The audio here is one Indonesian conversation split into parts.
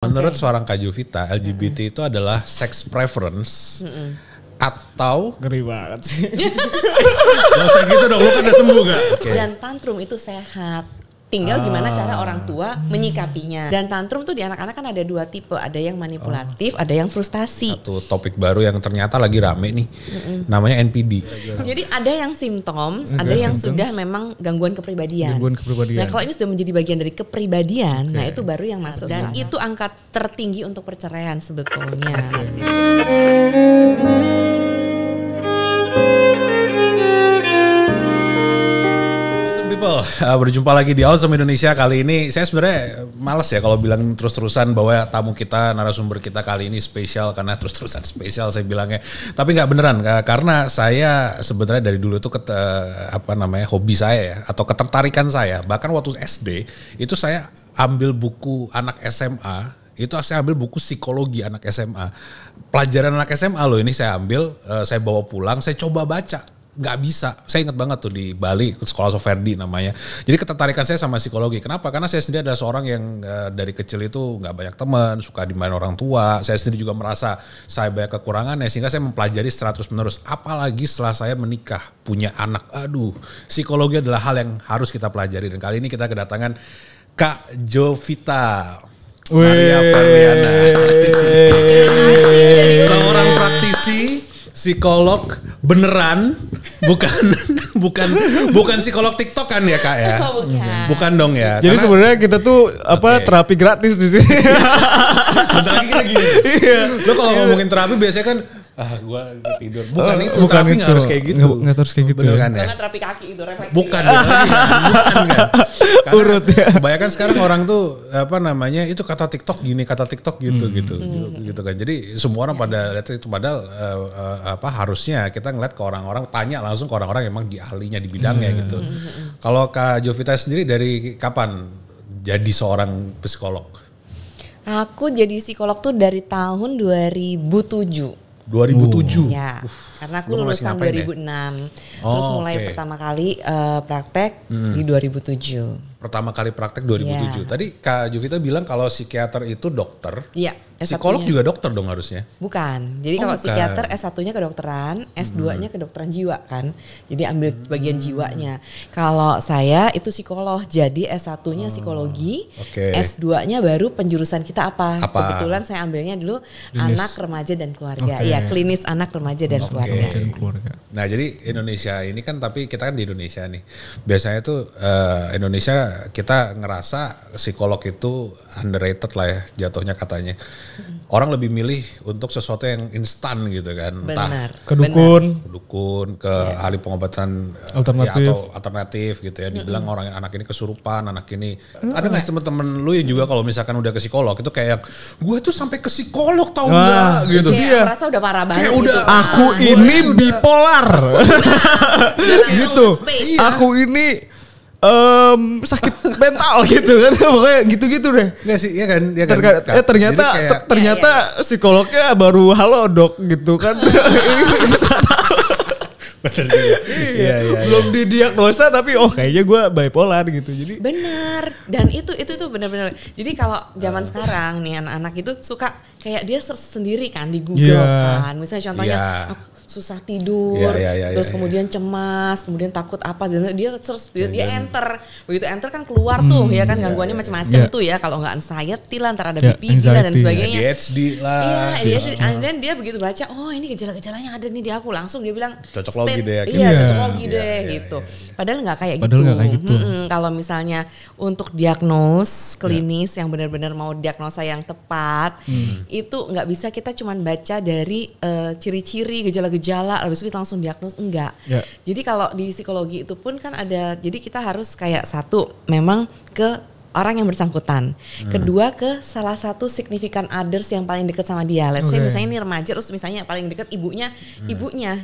Menurut seorang Kak Jovita, LGBT itu adalah sex preference atau ngeri banget sih. Gak usah gitu dong, lu kan udah sembuh gak? Okay. Dan tantrum itu sehat. Tinggal gimana cara orang tua menyikapinya. Dan tantrum tuh di anak-anak kan ada dua tipe. Ada yang manipulatif, ada yang frustasi. Satu topik baru yang ternyata lagi rame nih. Namanya NPD. Jadi ada yang simptom, ada yang sudah memang gangguan kepribadian. Nah kalau ini sudah menjadi bagian dari kepribadian, nah itu baru yang masuk. Dan itu angka tertinggi untuk perceraian sebetulnya. Berjumpa lagi di Awesome Indonesia. Kali ini saya sebenarnya males ya kalau bilang terus-terusan bahwa tamu kita, narasumber kita kali ini spesial, karena terus-terusan spesial saya bilangnya. Tapi nggak beneran, karena saya sebenarnya dari dulu itu hobi saya ya, atau ketertarikan saya. Bahkan waktu SD itu saya ambil buku anak SMA. Itu saya ambil buku psikologi anak SMA. Pelajaran anak SMA loh ini saya ambil, saya bawa pulang, saya coba baca. Nggak bisa, saya ingat banget tuh di Bali, Sekolah Soferdi namanya. Jadi ketertarikan saya sama psikologi. Kenapa? Karena saya sendiri adalah seorang yang dari kecil itu nggak banyak teman, suka dimain orang tua. Saya sendiri juga merasa saya banyak kekurangannya, sehingga saya mempelajari secara terus menerus. Apalagi setelah saya menikah, punya anak. Aduh, psikologi adalah hal yang harus kita pelajari. Dan kali ini kita kedatangan Kak Jovita Maria Farliana. Seorang praktisi psikolog beneran, bukan psikolog TikTok kan ya Kak ya? Bukan dong ya. Jadi sebenarnya kita tuh terapi gratis di sini. Bentar lagi kita gini. Iya. Lo kalau ngomongin terapi biasanya kan gue tidur. Bukan itu, terapi nggak harus kayak gitu. Nggak harus kayak gitu. Kan ya? Karena terapi kaki itu refleksi. Bukan kan. Urut ya. Kebanyakan sekarang orang tuh itu kata TikTok gini, kata TikTok gitu kan. Jadi semua orang pada lihat itu, padahal harusnya kita ngeliat ke orang-orang, tanya langsung ke orang-orang yang emang di ahlinya di bidangnya gitu. Kalau Kak Jovita sendiri dari kapan jadi seorang psikolog? Aku jadi psikolog tuh dari tahun 2007. 2007? Ya, karena aku lulusan 2006. Terus mulai pertama kali praktek di 2007. Pertama kali praktek 2007. Tadi Kak Jovita bilang kalau psikiater itu dokter. Iya. Psikolog juga dokter dong harusnya? Bukan. Jadi kalau psikiater S1-nya kedokteran, S2-nya kedokteran jiwa kan. Jadi ambil bagian jiwanya. Kalau saya itu psikolog, jadi S1-nya psikologi, S2-nya baru penjurusan kita apa? Kebetulan saya ambilnya dulu klinis. Anak, remaja dan keluarga. Iya, klinis anak, remaja dan keluarga. Nah, jadi Indonesia ini kan, tapi kita kan di Indonesia nih. Biasanya tuh Indonesia kita ngerasa psikolog itu underrated lah ya jatuhnya katanya. Orang lebih milih untuk sesuatu yang instan gitu kan. Benar. Entah ke dukun, ke ahli pengobatan alternatif gitu ya. Dibilang orang anak ini kesurupan, anak ini. Ada nggak teman-teman lu yang juga kalau misalkan udah ke psikolog itu kayak gue tuh sampai ke psikolog tau nggak gitu. Kayak merasa udah parah banget gitu. Aku ini bipolar. Gitu. Aku ini sakit mental gitu kan, pokoknya gitu-gitu deh. Nggak sih, ya kan? Ternyata psikolognya baru halo dok gitu kan. Bener juga. Iya. Belum didiagnosa tapi kayaknya gue bipolar gitu. Jadi benar. Dan itu benar-benar. Jadi kalau zaman sekarang nih anak-anak itu suka kayak dia search sendiri kan di Google kan. Misalnya contohnya susah tidur, terus kemudian cemas, kemudian takut apa, dan dia search, dia enter, begitu enter kan keluar tuh ya kan gangguannya macam-macam tuh ya, kalau nggak anxiety lah, ntar ada BPD lah dan sebagainya, ADHD lah, dan dia begitu baca, ini gejala-gejalanya ada nih di aku, langsung dia bilang cocok logi deh, cocok logi deh gitu, padahal nggak kayak gitu. Kalau misalnya untuk diagnos klinis yang benar-benar mau diagnosa yang tepat, itu nggak bisa kita cuman baca dari ciri-ciri gejala-gejala habis itu kita langsung diagnos, enggak. Jadi kalau di psikologi itu pun kan ada, jadi kita harus kayak satu memang ke orang yang bersangkutan. Kedua ke salah satu significant others yang paling dekat sama dia. Let's say misalnya ini remaja, terus misalnya paling dekat ibunya.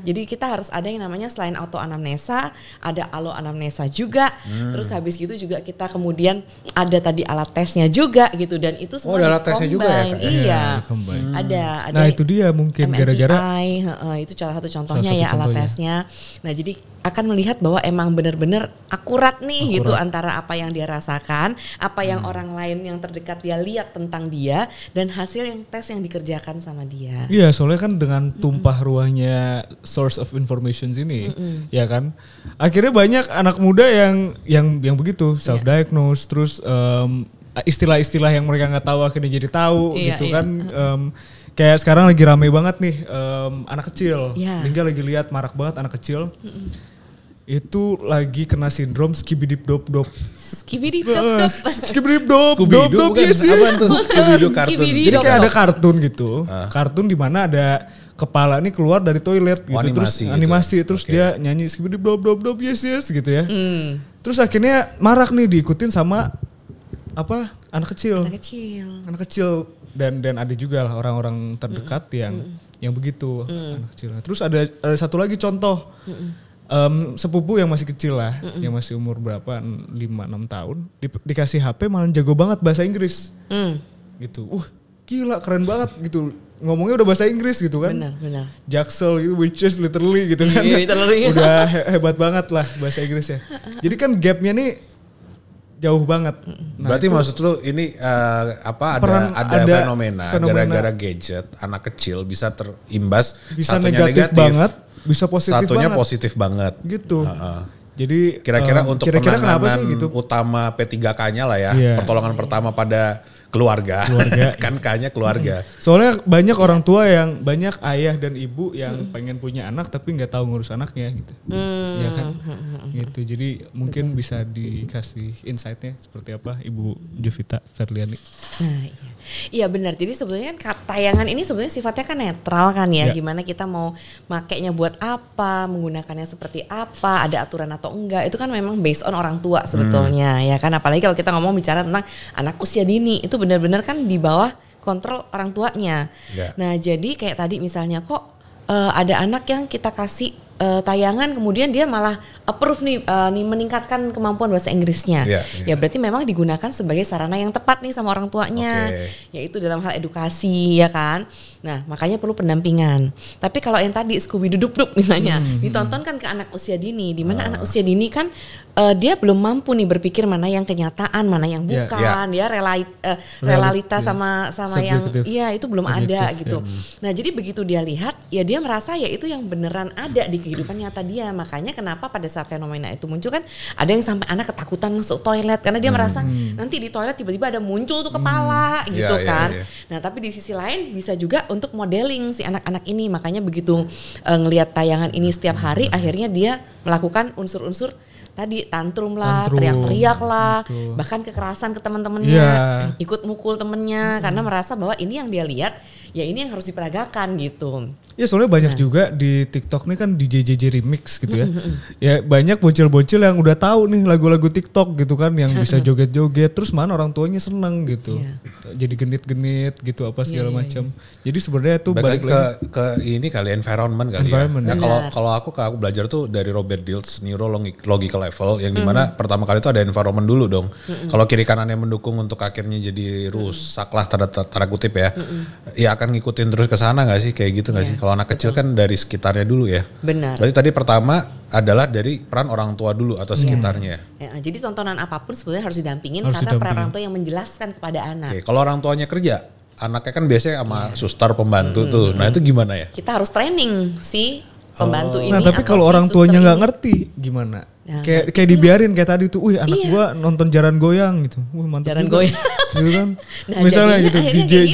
Jadi kita harus ada yang namanya selain auto anamnesa, ada alo anamnesa juga. Terus habis gitu juga kita kemudian ada tadi alat tesnya juga gitu, dan itu semua ada alat tesnya juga ya? Iya. Ada. Nah itu dia mungkin MMPI, gara-gara itu salah satu contohnya alat tesnya. Nah jadi akan melihat bahwa emang benar-benar akurat nih gitu antara apa yang dia rasakan, apa yang orang lain yang terdekat dia lihat tentang dia dan hasil yang tes yang dikerjakan sama dia. Iya, soalnya kan dengan tumpah ruahnya source of information ini, ya kan, akhirnya banyak anak muda yang begitu self diagnose, terus istilah-istilah yang mereka nggak tahu akhirnya jadi tahu, gitu kan. Kayak sekarang lagi rame banget nih anak kecil, Lingga lagi lihat marak banget anak kecil. Itu lagi kena sindrom skibidip-dop-dop. Skibidip-dop-dop. Skibidip-dop-dop, yes. Scooby-Doo kartun. Jadi kayak ada kartun gitu. Kartun di mana ada kepala nih keluar dari toilet gitu. Terus animasi. Terus dia nyanyi skibidip-dop-dop, yes gitu ya. Terus akhirnya marak nih diikutin sama anak kecil. Anak kecil. Dan ada juga lah orang-orang terdekat yang begitu anak kecil. Terus ada satu lagi contoh. Sepupu yang masih kecil lah, yang masih umur berapa 5-6 tahun, dikasih HP malah jago banget bahasa Inggris, gitu. Gila keren banget gitu, ngomongnya udah bahasa Inggris gitu kan, benar. Jaksel gitu, which is literally gitu kan, udah hebat banget lah bahasa Inggrisnya. Jadi kan gapnya nih jauh banget. Berarti maksud lu ini ada fenomena gara-gara gadget anak kecil bisa terimbas, bisa satunya negatif banget. Bisa positif satunya banget. Positif banget. Gitu. Jadi kira-kira untuk penanganan kenapa sih gitu? Utama P3K-nya lah ya. Pertolongan pertama pada keluarga. Kan K-nya keluarga. Soalnya banyak orang tua banyak ayah dan ibu yang pengen punya anak tapi nggak tahu ngurus anaknya gitu. Ya kan? Gitu. Jadi mungkin bisa dikasih insight-nya seperti apa Ibu Jovita Ferliani. Nah, iya benar. Jadi sebetulnya kan tayangan ini sebenarnya sifatnya kan netral kan ya. Gimana kita mau makainya buat apa, menggunakannya seperti apa, ada aturan atau enggak. Itu kan memang based on orang tua sebetulnya ya kan. Apalagi kalau kita ngomong bicara tentang anak usia dini, itu benar-benar kan di bawah kontrol orang tuanya. Nah jadi kayak tadi misalnya kok ada anak yang kita kasih tayangan kemudian dia malah approve nih meningkatkan kemampuan bahasa Inggrisnya. Ya berarti memang digunakan sebagai sarana yang tepat nih sama orang tuanya, yaitu dalam hal edukasi ya kan. Nah makanya perlu pendampingan. Tapi kalau yang tadi Scooby-Doo misalnya ditonton kan ke anak usia dini, di mana anak usia dini kan dia belum mampu nih berpikir mana yang kenyataan, mana yang bukan, ya realita sama yang itu belum ada gitu. Nah jadi begitu dia lihat ya dia merasa ya itu yang beneran ada di kehidupan nyata dia. Makanya kenapa pada saat fenomena itu muncul kan ada yang sampai anak ketakutan masuk toilet karena dia merasa nanti di toilet tiba-tiba ada muncul tuh kepala gitu kan. Nah tapi di sisi lain bisa juga untuk modeling si anak-anak ini. Makanya begitu ngelihat tayangan ini setiap hari akhirnya dia melakukan unsur-unsur tadi tantrum lah, teriak-teriak lah, bahkan kekerasan ke teman-temannya, ikut mukul temennya karena merasa bahwa ini yang dia lihat, ya ini yang harus diperagakan gitu. Ya soalnya banyak juga di TikTok nih kan DJ remix gitu ya. Ya banyak bocil-bocil yang udah tahu nih lagu-lagu TikTok gitu kan yang bisa joget-joget terus mana orang tuanya seneng gitu. Jadi genit-genit gitu apa segala macam. Jadi sebenarnya itu balik ke ini kali environment kali ya. Nah, kalau aku belajar tuh dari Robert Dilts Neurological Level yang dimana pertama kali itu ada environment dulu dong. Kalau kiri kanannya mendukung untuk akhirnya jadi rusak lah tanda kutip ya. Ya akan ngikutin terus ke sana nggak sih kayak gitu nggak sih? Kalau anak kecil kan dari sekitarnya dulu ya. Benar. Berarti tadi pertama adalah dari peran orang tua dulu atau sekitarnya. Jadi tontonan apapun sebenarnya harus didampingin karena peran orang tua yang menjelaskan kepada anak. Kalau orang tuanya kerja, anaknya kan biasanya sama suster pembantu tuh. Nah itu gimana ya? Kita harus training si pembantu ini. Nah tapi kalau orang tuanya nggak ngerti gimana? Kayak dibiarin kayak tadi tuh, anak gua nonton Jaran Goyang gitu, mantap. Jaran Goyang, gitu kan. Nah, misalnya gitu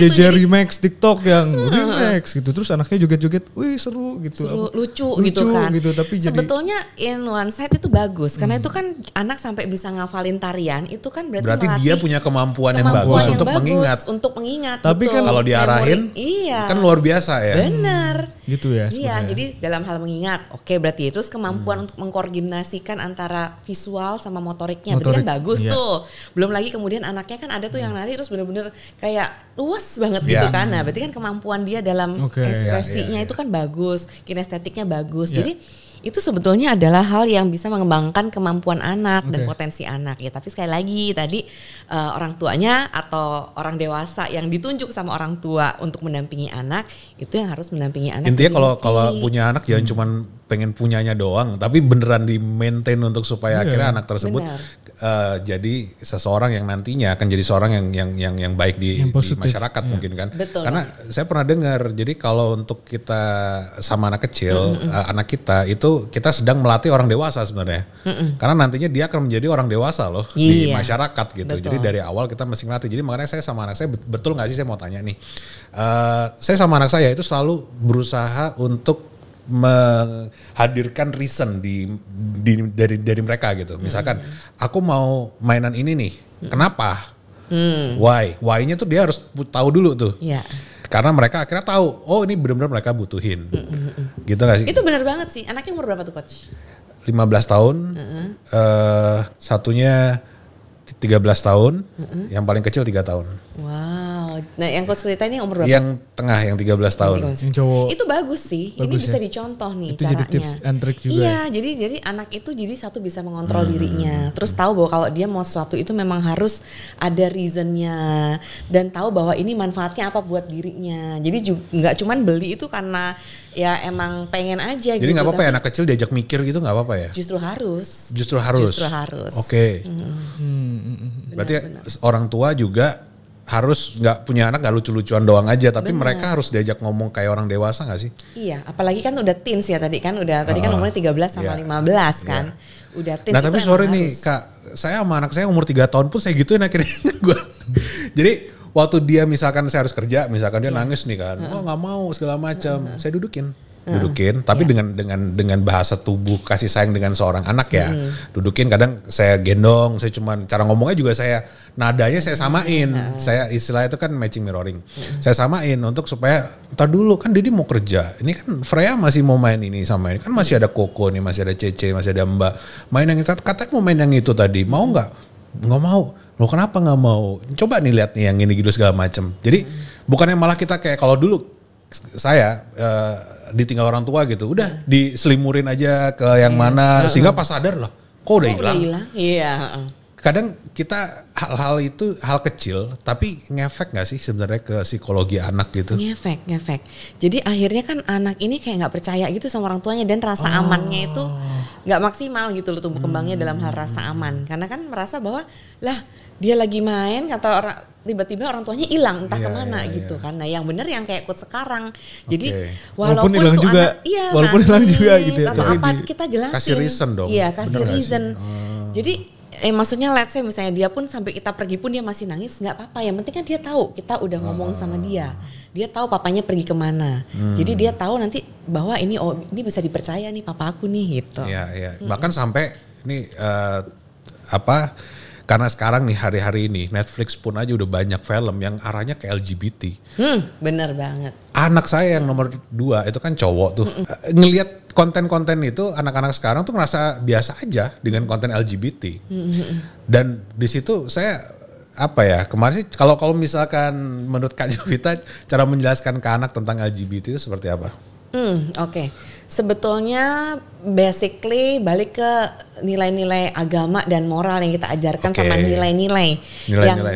DJ remix TikTok yang remix gitu, terus anaknya joget-joget, seru gitu, lucu gitu kan. Gitu, tapi sebetulnya in one side itu bagus, karena itu kan anak sampai bisa ngafalin tarian, itu kan berarti dia punya kemampuan yang bagus untuk mengingat. Tapi kan kalau diarahin, kan luar biasa ya. Benar. Gitu ya. Iya, jadi dalam hal mengingat, oke berarti terus kemampuan untuk mengkoordinasikan antara visual sama motoriknya berarti kan bagus tuh. Belum lagi kemudian anaknya kan ada tuh yang nari terus bener-bener kayak luas banget gitu kan. Nah berarti kan kemampuan dia dalam ekspresinya itu kan bagus, kinestetiknya bagus. Jadi itu sebetulnya adalah hal yang bisa mengembangkan kemampuan anak dan potensi anak ya. Tapi sekali lagi tadi orang tuanya atau orang dewasa yang ditunjuk sama orang tua untuk mendampingi anak itu yang harus mendampingi anak. Intinya kalau punya anak jangan cuman pengen punyanya doang, tapi beneran di maintain untuk supaya akhirnya anak tersebut jadi seseorang yang nantinya akan jadi seorang yang baik di masyarakat mungkin kan. Betul. Karena saya pernah dengar, jadi kalau untuk kita sama anak kecil, anak kita itu kita sedang melatih orang dewasa sebenarnya. Karena nantinya dia akan menjadi orang dewasa loh di masyarakat gitu. Betul. Jadi dari awal kita mesti melatih. Jadi makanya saya sama anak saya, betul nggak sih saya mau tanya nih, saya sama anak saya itu selalu berusaha untuk menghadirkan reason dari mereka gitu. Misalkan aku mau mainan ini nih, kenapa? Why-nya tuh dia harus tahu dulu tuh. Yeah. Karena mereka akhirnya tahu, oh ini benar-benar mereka butuhin. Gitu gak sih? Itu benar banget sih. Anaknya umur berapa tuh coach? 15 tahun, satunya 13 tahun, yang paling kecil 3 tahun. Wow, nah yang coach cerita ini umur berapa? Yang tengah yang 13 tahun. Yang cowok. Itu bagus sih, ini bisa dicontoh nih itu caranya. Jadi tips and trick juga. Iya, jadi anak itu jadi satu bisa mengontrol dirinya, terus tahu bahwa kalau dia mau sesuatu itu memang harus ada reasonnya dan tahu bahwa ini manfaatnya apa buat dirinya. Jadi nggak cuman beli itu karena ya emang pengen aja. Jadi nggak apa-apa ya anak kecil diajak mikir gitu nggak apa-apa ya? Justru harus. Oke. Berarti orang tua juga harus nggak punya anak nggak lucu-lucuan doang aja, tapi mereka harus diajak ngomong kayak orang dewasa nggak sih? Iya, apalagi kan udah teens ya tadi kan tadi kan umurnya 13 sama 15 kan. Udah teens. Nah tapi sorry nih Kak, saya sama anak saya umur 3 tahun pun saya gituin akhirnya gue. Jadi waktu dia misalkan saya harus kerja, misalkan dia nangis nih kan, oh nggak mau segala macam, saya dudukin, tapi dengan bahasa tubuh kasih sayang dengan seorang anak ya, dudukin. Kadang saya gendong, saya cuman cara ngomongnya juga saya nadanya saya samain, saya istilah itu kan matching mirroring, saya samain untuk supaya ntar dulu kan Didi mau kerja, ini kan Freya masih mau main ini sama ini, kan masih ada Koko nih, masih ada Cece, masih ada Mbak, main yang itu, katanya mau main yang itu tadi, mau nggak? Nggak mau. Loh kenapa nggak mau? Coba nih lihat nih yang ini gitu segala macam. Jadi bukannya malah kita kayak kalau dulu saya ditinggal orang tua gitu, udah diselimurin aja ke yang mana sehingga pas sadar lah, kok udah hilang. Iya. Kadang kita hal-hal itu hal kecil tapi ngefek nggak sih sebenarnya ke psikologi anak gitu? Ngefek. Jadi akhirnya kan anak ini kayak nggak percaya gitu sama orang tuanya dan rasa amannya itu nggak maksimal gitu loh tumbuh kembangnya dalam hal rasa aman. Karena kan merasa bahwa lah dia lagi main kata orang, tiba-tiba orang tuanya hilang entah kemana gitu kan. Nah yang bener yang kayak ikut sekarang. Jadi walaupun hilang juga, walaupun hilang juga gitu. Atau apa kita jelasin. Kasih reason dong. Iya kasih reason. Jadi maksudnya let's say misalnya dia pun sampai kita pergi pun dia masih nangis, nggak apa-apa. Yang penting kan dia tahu kita udah ngomong sama dia. Dia tahu papanya pergi kemana. Jadi dia tahu nanti bahwa ini bisa dipercaya nih papa aku nih gitu. Iya. Bahkan sampai ini karena sekarang nih hari-hari ini Netflix pun aja udah banyak film yang arahnya ke LGBT. Bener banget. Anak saya yang nomor 2 itu kan cowok tuh. Ngelihat konten-konten itu anak-anak sekarang tuh ngerasa biasa aja dengan konten LGBT. Dan di situ saya kemarin sih kalau misalkan menurut Kak Jovita cara menjelaskan ke anak tentang LGBT itu seperti apa? Oke. Sebetulnya basically balik ke nilai-nilai agama dan moral yang kita ajarkan sama nilai-nilai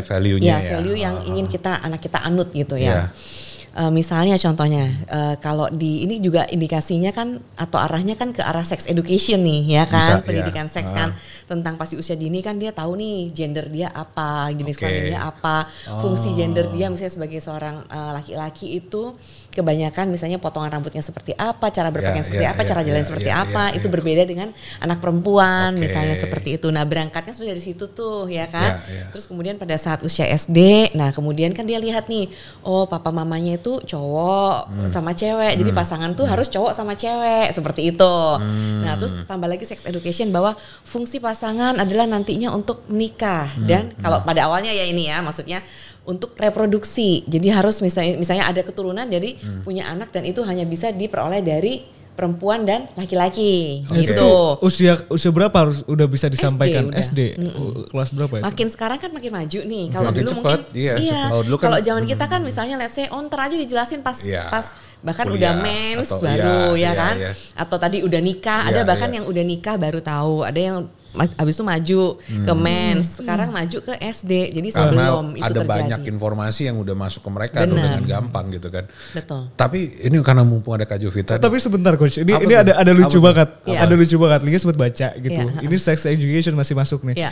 value-nya value yang ingin anak kita anut gitu ya. Misalnya contohnya kalau ini juga indikasinya kan atau arahnya kan ke arah sex education nih ya kan, pendidikan seks kan, tentang pasti usia dini kan dia tahu nih gender dia apa, jenis kelamin dia apa, fungsi gender dia misalnya sebagai seorang laki-laki itu kebanyakan misalnya potongan rambutnya seperti apa, cara berpakaian seperti apa, cara jalan seperti apa, itu berbeda dengan anak perempuan misalnya seperti itu. Nah berangkatnya sudah dari situ tuh ya kan. Terus kemudian pada saat usia SD, nah kemudian kan dia lihat nih, oh papa mamanya itu cowok sama cewek, jadi pasangan tuh harus cowok sama cewek seperti itu. Nah terus tambah lagi sex education bahwa fungsi pasangan adalah nantinya untuk menikah dan kalau pada awalnya ya ini ya maksudnya untuk reproduksi. Jadi harus misalnya ada keturunan dari punya anak dan itu hanya bisa diperoleh dari perempuan dan laki-laki. Itu usia berapa harus udah bisa disampaikan? SD. Kelas berapa ya? Makin sekarang kan makin maju nih. Kalau dulu mungkin kalau zaman kita kan misalnya let's say ntar aja dijelasin pas bahkan kuliah, udah mens baru kan. Atau tadi udah nikah, ada bahkan yang udah nikah baru tahu, ada yang habis itu maju ke mens, sekarang maju ke SD. Jadi karena sebelum itu ada terjadi. banyak informasi yang udah masuk ke mereka dengan gampang gitu kan. Betul. Tapi ini karena mumpung ada Kak Jovita. Tapi sebentar coach, ini ada lucu banget. Ya. Ada lucu banget, Liga sempat baca gitu. Ini sex education masih masuk nih. Ya.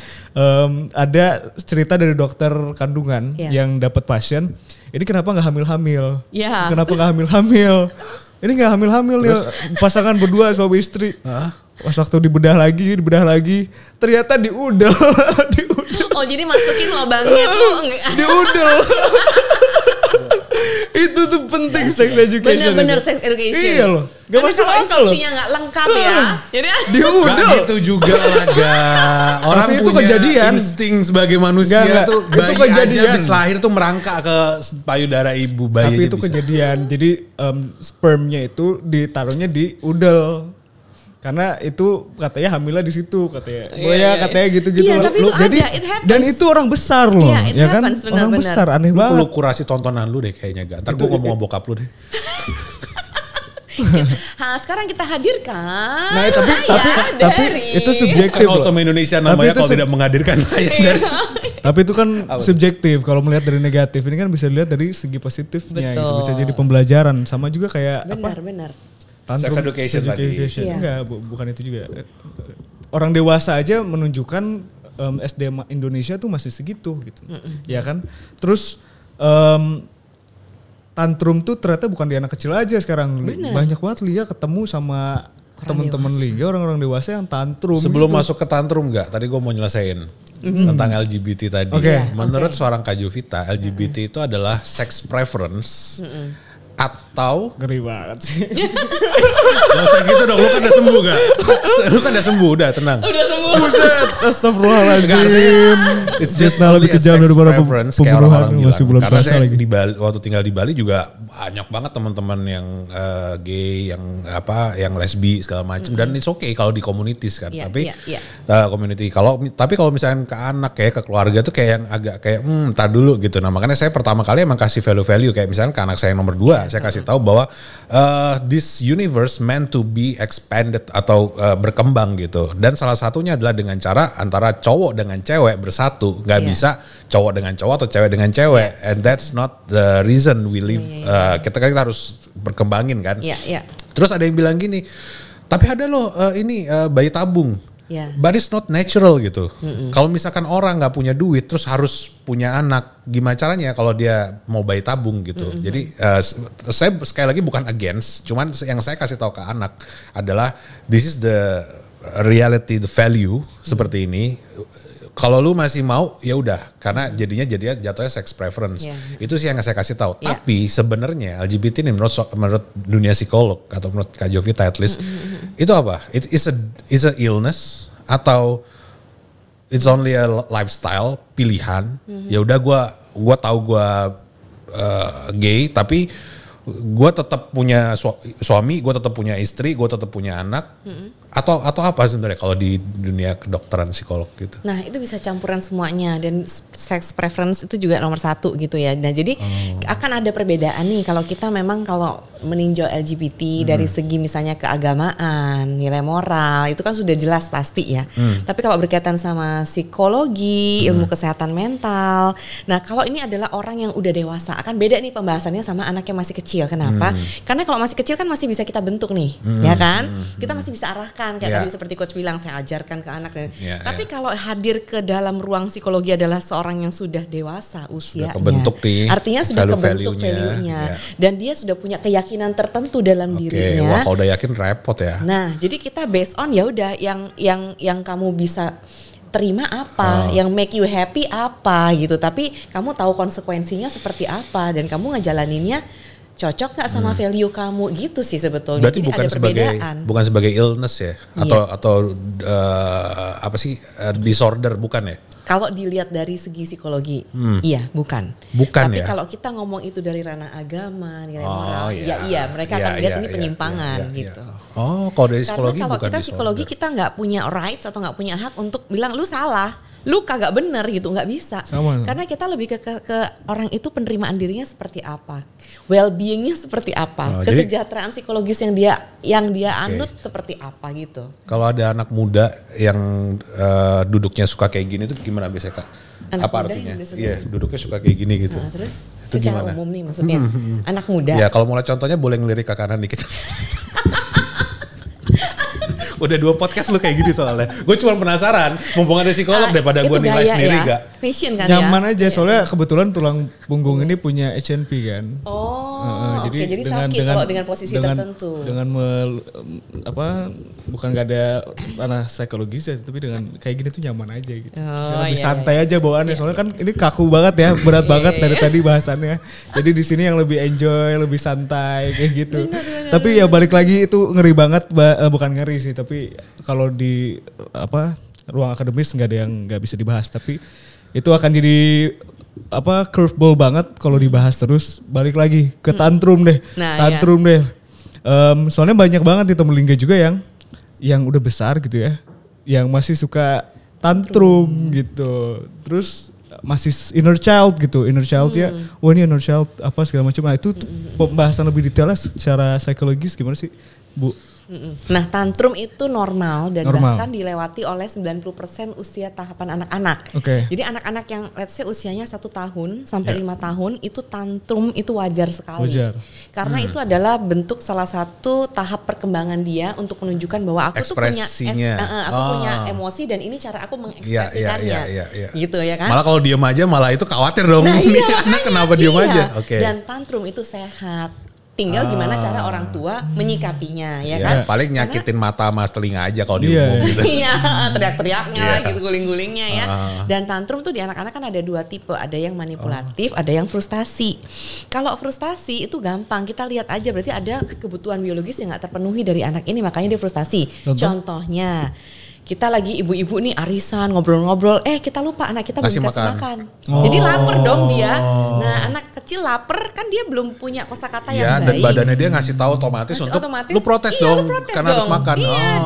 Ada cerita dari dokter kandungan yang dapat pasien. Ini kenapa nggak hamil-hamil? Ya. Kenapa nggak hamil-hamil? Ini nggak hamil-hamil nih pasangan berdua suami istri. Pas waktu dibedah lagi, ternyata diudel. Oh jadi masukin lubangnya tuh diudel. Itu tuh penting sex education. Bener-bener sex education. Iya loh. Gak masuk akal loh. Instruksinya gak lengkap ya. Jadi diudel. Gak gitu juga lah gak. Orang itu punya kejadian. insting sebagai manusia tuh bayi aja habis lahir tuh merangkak ke payudara ibu bayi. Tapi itu bisa. Kejadian. Jadi spermnya itu ditaruhnya di udel. Karena itu katanya hamilnya di situ katanya. Katanya gitu-gitu loh. Jadi dan itu orang besar loh. Ya kan? Orang besar aneh banget. Lu kurasi tontonan lu deh kayaknya gak. Ntar gue ngomong sama bokap lu deh. Sekarang kita hadirkan. Nah, tapi itu subjektif. Kalau sama Indonesia namanya kalau tidak menghadirkan Tapi itu kan subjektif. Kalau melihat dari negatif ini kan bisa dilihat dari segi positifnya. Itu bisa jadi pembelajaran. Sama juga kayak benar. Sex education tadi. Enggak, bukan itu juga. Orang dewasa aja menunjukkan SDM Indonesia tuh masih segitu gitu. Ya kan? Terus tantrum tuh ternyata bukan di anak kecil aja sekarang. Banyak banget Lia ketemu sama teman-teman Lia orang-orang dewasa yang tantrum. Sebelum masuk ke tantrum enggak? Tadi gue mau nyelesain tentang LGBT tadi. Menurut seorang Kak Jovita, LGBT itu adalah sex preference atau ngeri banget sih. Gak usah gitu dong, lu kan udah sembuh gak? Lu kan udah sembuh, udah tenang. Udah sembuh. Buset, astagfirullahaladzim. It's just now lebih kejam daripada pembunuhan masih bulan puasa lagi. Di Bali, waktu tinggal di Bali juga banyak banget teman-teman yang gay, yang lesbi segala macam. Dan it's okay kalau di communities kan. Tapi community tapi kalau misalnya ke anak ya, ke keluarga tuh kayak yang agak kayak entar dulu gitu. Nah makanya saya pertama kali emang kasih value kayak misalnya ke anak saya yang nomor 2. Saya kasih tahu bahwa this universe meant to be expanded atau berkembang gitu. Dan salah satunya adalah dengan cara antara cowok dengan cewek bersatu. Gak bisa cowok dengan cowok atau cewek dengan cewek. And that's not the reason we live. Kita harus berkembangin kan. Terus ada yang bilang gini, tapi ada loh bayi tabung. But it's not natural gitu. Kalau misalkan orang nggak punya duit terus harus punya anak, gimana caranya kalau dia mau bayi tabung gitu. Jadi saya sekali lagi bukan against, cuman yang saya kasih tahu ke anak adalah this is the reality, the value seperti ini. Kalau lu masih mau ya udah, karena jadinya jatuhnya sex preference. Itu sih yang saya kasih tahu. Tapi sebenarnya LGBT ini menurut dunia psikolog atau menurut Kak Jovita at least itu apa? It is a illness atau it's only a lifestyle, pilihan. Ya udah gua tahu gua gay tapi gue tetap punya suami, gue tetap punya istri, gue tetap punya anak, atau apa sebenarnya kalau di dunia kedokteran psikolog gitu? Nah itu bisa campuran semuanya dan sex preference itu juga nomor 1 gitu ya. Nah jadi akan ada perbedaan nih kalau kita memang kalau meninjau LGBT dari segi misalnya keagamaan, nilai moral itu kan sudah jelas pasti ya. Tapi kalau berkaitan sama psikologi, ilmu kesehatan mental, nah kalau ini adalah orang yang udah dewasa akan beda nih pembahasannya sama anak yang masih kecil. Kenapa? Karena kalau masih kecil kan masih bisa kita bentuk nih, ya kan? Kita masih bisa arahkan kayak tadi seperti coach bilang, saya ajarkan ke anak. Tapi kalau hadir ke dalam ruang psikologi adalah seorang yang sudah dewasa usianya, artinya sudah kebentuk value-nya, dan dia sudah punya keyakinan tertentu dalam dirinya. Wah, kalau udah yakin repot ya. Nah, jadi kita based on ya udah yang kamu bisa terima apa, yang make you happy apa gitu. Tapi kamu tahu konsekuensinya seperti apa dan kamu ngejalaninnya cocok gak sama value kamu gitu sih sebetulnya. Berarti jadi bukan sebagai illness ya, atau apa sih disorder bukan ya? Kalau dilihat dari segi psikologi, iya bukan. Tapi ya. kalau kita ngomong itu dari ranah agama, nilai moral, mereka akan lihat ini penyimpangan gitu. Oh, kalau dari psikologi karena kalau bukan kita psikologi kita nggak punya rights atau nggak punya hak untuk bilang lu salah. lu kagak bener gitu, nggak bisa. Sama. Karena kita lebih ke orang itu penerimaan dirinya seperti apa, well-beingnya seperti apa, kesejahteraan psikologis yang dia anut seperti apa gitu. Kalau ada anak muda yang duduknya suka kayak gini tuh gimana biasanya Kak? Anak apa artinya? Iya, duduknya suka kayak gini gitu. Nah, terus itu secara umum nih maksudnya anak muda. Ya kalau mulai contohnya boleh ngelirik ke kanan dikit. Udah 2 podcast lu kayak gitu soalnya. Gue cuma penasaran, mumpung ada psikolog daripada gue nilai sendiri gak. Fashion kan nyaman aja soalnya kebetulan tulang punggung ini punya HNP kan. Jadi sakit kalau dengan posisi tertentu. Dengan bukan gak ada ranah psikologis ya, tapi dengan kayak gini tuh nyaman aja gitu. Lebih santai aja bawaannya soalnya kan ini kaku banget ya, berat banget dari tadi bahasannya. Jadi di sini yang lebih enjoy, lebih santai kayak gitu. Bener. Tapi ya balik lagi itu ngeri banget, bukan ngeri sih, tapi kalau di ruang akademis nggak ada yang nggak bisa dibahas, tapi itu akan jadi curveball banget kalau dibahas terus. Balik lagi ke tantrum deh. Soalnya banyak banget di temen Lingga juga yang udah besar gitu ya, yang masih suka tantrum gitu, terus masih inner child ya. Wah ini inner child apa segala macam. Nah itu pembahasan lebih detailnya secara psikologis gimana sih Bu? Nah tantrum itu normal dan bahkan dilewati oleh 90% usia tahapan anak-anak. Jadi anak-anak yang let's say usianya 1 tahun sampai 5 tahun itu tantrum itu wajar sekali. Karena itu adalah bentuk salah satu tahap perkembangan dia untuk menunjukkan bahwa aku tuh punya emosi dan ini cara aku mengekspresikannya. Gitu ya kan. Malah kalau diem aja malah itu khawatir dong. Nah, anak kenapa diem aja. Dan tantrum itu sehat. Tinggal gimana cara orang tua menyikapinya ya kan. Paling nyakitin mata sama telinga aja kalau diumum gitu. Iya, teriak-teriaknya gitu, guling-gulingnya ya. Dan tantrum tuh di anak-anak kan ada 2 tipe, ada yang manipulatif, ada yang frustasi. Kalau frustasi itu gampang, kita lihat aja berarti ada kebutuhan biologis yang gak terpenuhi dari anak ini, makanya dia frustasi. Contohnya kita lagi ibu-ibu nih arisan ngobrol-ngobrol, kita lupa anak kita belum kasih makan. Jadi lapar dong dia. Nah anak kecil lapar kan dia belum punya kosakata yang baik. Dan badannya dia ngasih tahu otomatis untuk lu protes dong karena harus makan.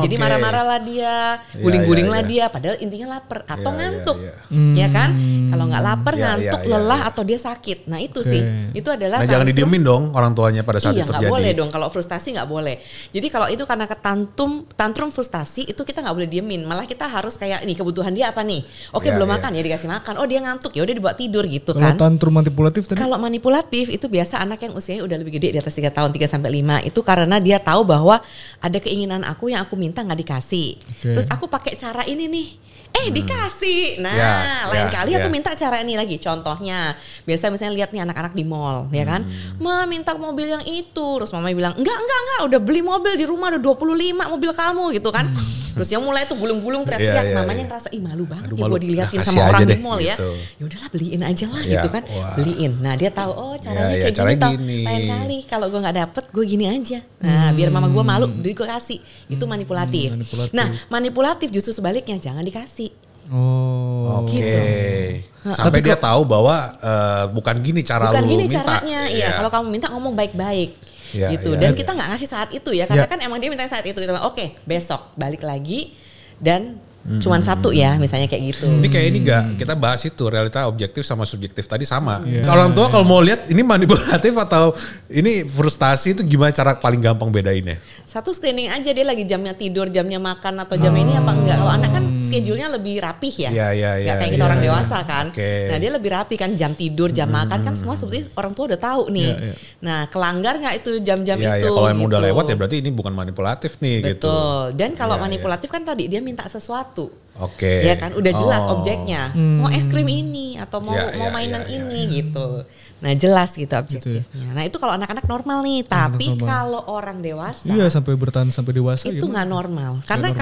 Jadi marah-marah lah dia, guling-guling lah dia. Padahal intinya lapar atau ngantuk, ya kan? Kalau nggak lapar, ngantuk, lelah atau dia sakit. Nah itu sih, itu adalah. Nah jangan didiemin dong orang tuanya pada saat itu terjadi. Iya nggak boleh dong. Kalau frustasi nggak boleh. Jadi kalau itu karena tantrum frustasi itu kita nggak boleh diem. Malah kita harus kayak nih kebutuhan dia apa nih? Oke belum makan ya dikasih makan. Oh dia ngantuk ya udah dibawa tidur gitu kan. Kalau tantrum manipulatif tadi? Kalau manipulatif itu biasa anak yang usianya udah lebih gede di atas 3 tahun 3 sampai 5 itu karena dia tahu bahwa ada keinginan aku yang aku minta nggak dikasih. Terus aku pakai cara ini nih. Dikasih. Nah, lain kali aku minta cara ini lagi. Contohnya, biasa misalnya lihat nih anak-anak di mall, ya kan? Ma minta mobil yang itu. Terus mama bilang, enggak, udah beli mobil di rumah ada 25 mobil kamu gitu kan. Terus yang mulai tuh gulung-gulung teriak-teriak, mamanya ngerasa malu banget ya gue dilihatin sama orang di mall ya. Ya udahlah beliin aja lah gitu kan. Beliin. Nah, dia tahu caranya kayak gini. Lain kali kalau gue nggak dapet, gue gini aja. Nah, biar mama gue malu, jadi gue kasih. Itu manipulatif. Nah, manipulatif justru sebaliknya, jangan dikasih. Gitu. Sampai dia tahu bahwa bukan gini cara lu minta. Bukan gini caranya. Iya, kalau kamu minta ngomong baik-baik. Gitu. Dan kita nggak ngasih saat itu ya, karena kan emang dia minta saat itu. Kita bilang, oke, besok balik lagi dan cuman 1 ya, misalnya kayak gitu. Ini kayak ini kita bahas itu realita objektif sama subjektif tadi sama. Orang tua kalau mau lihat ini manipulatif atau ini frustasi itu gimana cara paling gampang bedainnya? Satu screening aja dia lagi jamnya tidur, jamnya makan atau jam ini apa enggak. Kalau anak kan schedule-nya lebih rapih ya. Enggak kayak kita orang dewasa kan. Nah, dia lebih rapi kan, jam tidur, jam makan kan semua sebetulnya orang tua udah tahu nih. Nah, kelanggar enggak itu jam-jam itu? Kalau emang udah lewat ya berarti ini bukan manipulatif nih. Betul. Dan kalau manipulatif kan tadi dia minta sesuatu. Ya kan udah jelas objeknya. Mau es krim ini atau mau mainan ini gitu. Nah jelas gitu objektifnya. Gitu ya. Nah itu kalau anak-anak normal nih. Tapi kalau orang dewasa. Iya sampai bertahan sampai dewasa. Itu nggak normal. Karena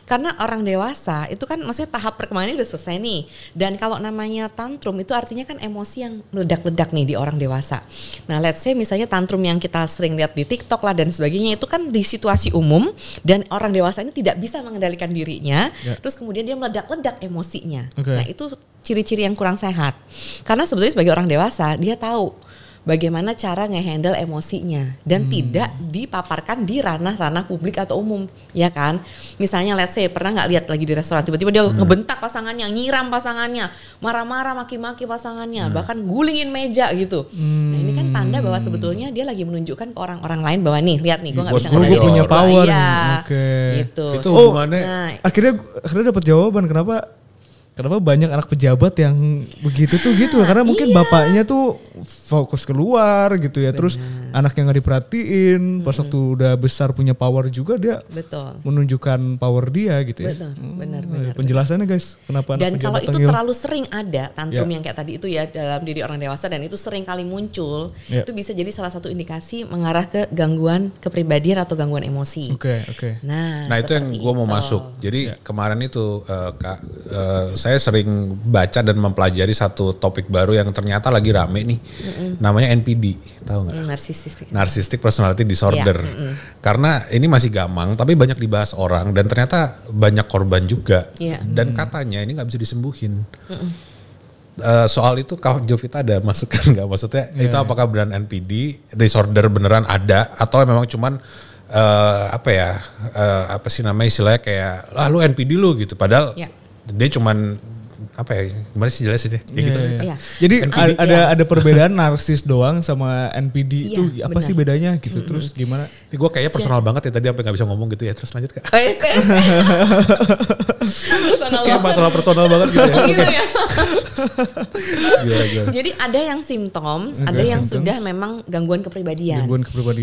karena orang dewasa itu kan maksudnya tahap perkembangannya udah selesai nih. Dan kalau namanya tantrum itu artinya kan emosi yang meledak-ledak nih di orang dewasa. Nah let's say misalnya tantrum yang kita sering lihat di TikTok lah dan sebagainya itu kan di situasi umum. Dan orang dewasa ini tidak bisa mengendalikan dirinya. Terus kemudian dia meledak-ledak emosinya. Nah itu ciri-ciri yang kurang sehat. Karena sebetulnya sebagai orang dewasa dia tahu bagaimana cara ngehandle emosinya dan tidak dipaparkan di ranah-ranah publik atau umum, ya kan? Misalnya let's say pernah nggak lihat lagi di restoran tiba-tiba dia ngebentak pasangannya, nyiram pasangannya, marah-marah maki-maki pasangannya, bahkan gulingin meja gitu. Nah ini kan tanda bahwa sebetulnya dia lagi menunjukkan ke orang-orang lain bahwa nih lihat nih gue nggak bisa gue punya power, gitu. Itu hubungannya. Akhirnya dapat jawaban Kenapa banyak anak pejabat yang begitu tuh gitu karena mungkin bapaknya tuh fokus keluar gitu ya. Terus anaknya nggak diperhatiin pas waktu udah besar punya power juga dia menunjukkan power dia gitu ya. Benar. Penjelasannya guys kenapa dan anak kalau pejabat itu terlalu sering ada tantrum yang kayak tadi itu ya dalam diri orang dewasa dan itu sering kali muncul itu bisa jadi salah satu indikasi mengarah ke gangguan kepribadian atau gangguan emosi. Oke. Nah itu yang gue mau masuk. Jadi kemarin itu Kak, saya sering baca dan mempelajari satu topik baru yang ternyata lagi rame nih. Namanya NPD, tahu nggak? Narcissistic Personality Disorder. Karena ini masih gamang, tapi banyak dibahas orang dan ternyata banyak korban juga. Dan katanya ini nggak bisa disembuhin. Soal itu Kak Jovita ada masukan nggak? Maksudnya itu apakah beneran NPD disorder beneran ada atau memang cuman apa sih namanya istilahnya kayak lu NPD lu gitu, padahal dia cuman gimana sih jelasin deh kayak gitu. Jadi NPD, ada perbedaan narsis doang sama NPD itu apa sih bedanya gitu. Terus gimana? Ini gue kayaknya personal banget ya tadi sampai nggak bisa ngomong gitu ya. Terus lanjut Kak. Kayak masalah personal banget gitu ya. Jadi ada yang simptom, ada yang sudah memang gangguan kepribadian.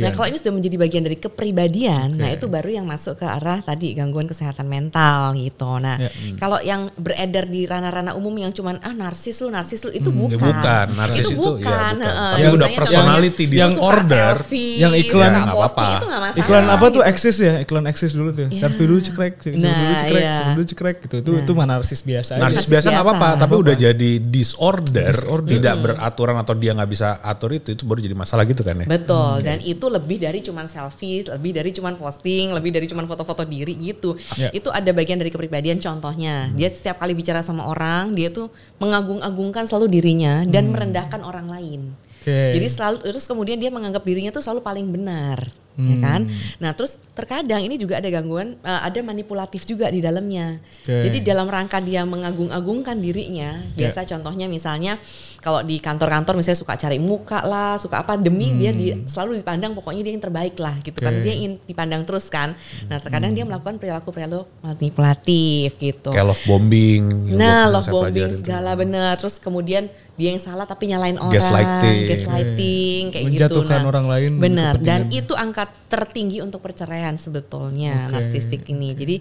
Nah kalau ini sudah menjadi bagian dari kepribadian, nah itu baru yang masuk ke arah tadi gangguan kesehatan mental gitu. Nah kalau yang beredar di ranah-ranah umum yang cuman narsis lu itu bukan. Bukan, narsis itu bukan. Tapi udah personality disorder. Yang iklan apa-apa. Iklan apa tuh eksis ya? Iklan eksis dulu tuh. Selfie dulu cekrek, dulu cekrek gitu. Itu mah narsis biasa. Narsis biasa enggak apa-apa, tapi udah jadi disorder, tidak beraturan atau dia nggak bisa atur itu baru jadi masalah gitu kan ya. Betul, dan itu lebih dari cuman selfie, lebih dari cuman posting, lebih dari cuman foto-foto diri gitu. Itu ada bagian dari kepribadian, contohnya dia setiap kali bicara sama orang dia tuh mengagung-agungkan selalu dirinya dan merendahkan orang lain. Jadi terus kemudian dia menganggap dirinya tuh selalu paling benar. Ya kan? Nah terus terkadang ini juga ada gangguan, ada manipulatif juga di dalamnya. Jadi dalam rangka dia mengagung-agungkan dirinya, biasa contohnya misalnya kalau di kantor-kantor misalnya suka cari muka lah, suka apa demi dia selalu dipandang pokoknya dia yang terbaik lah gitu kan, dia ingin dipandang terus kan. Nah terkadang dia melakukan perilaku manipulatif gitu. Kayak love bombing. Nah love bombing segala bener, terus kemudian dia yang salah tapi nyalain orang, gaslighting kayak gitu. Menjatuhkan orang lain. Benar, dan itu angka tertinggi untuk perceraian sebetulnya narsistik ini. Jadi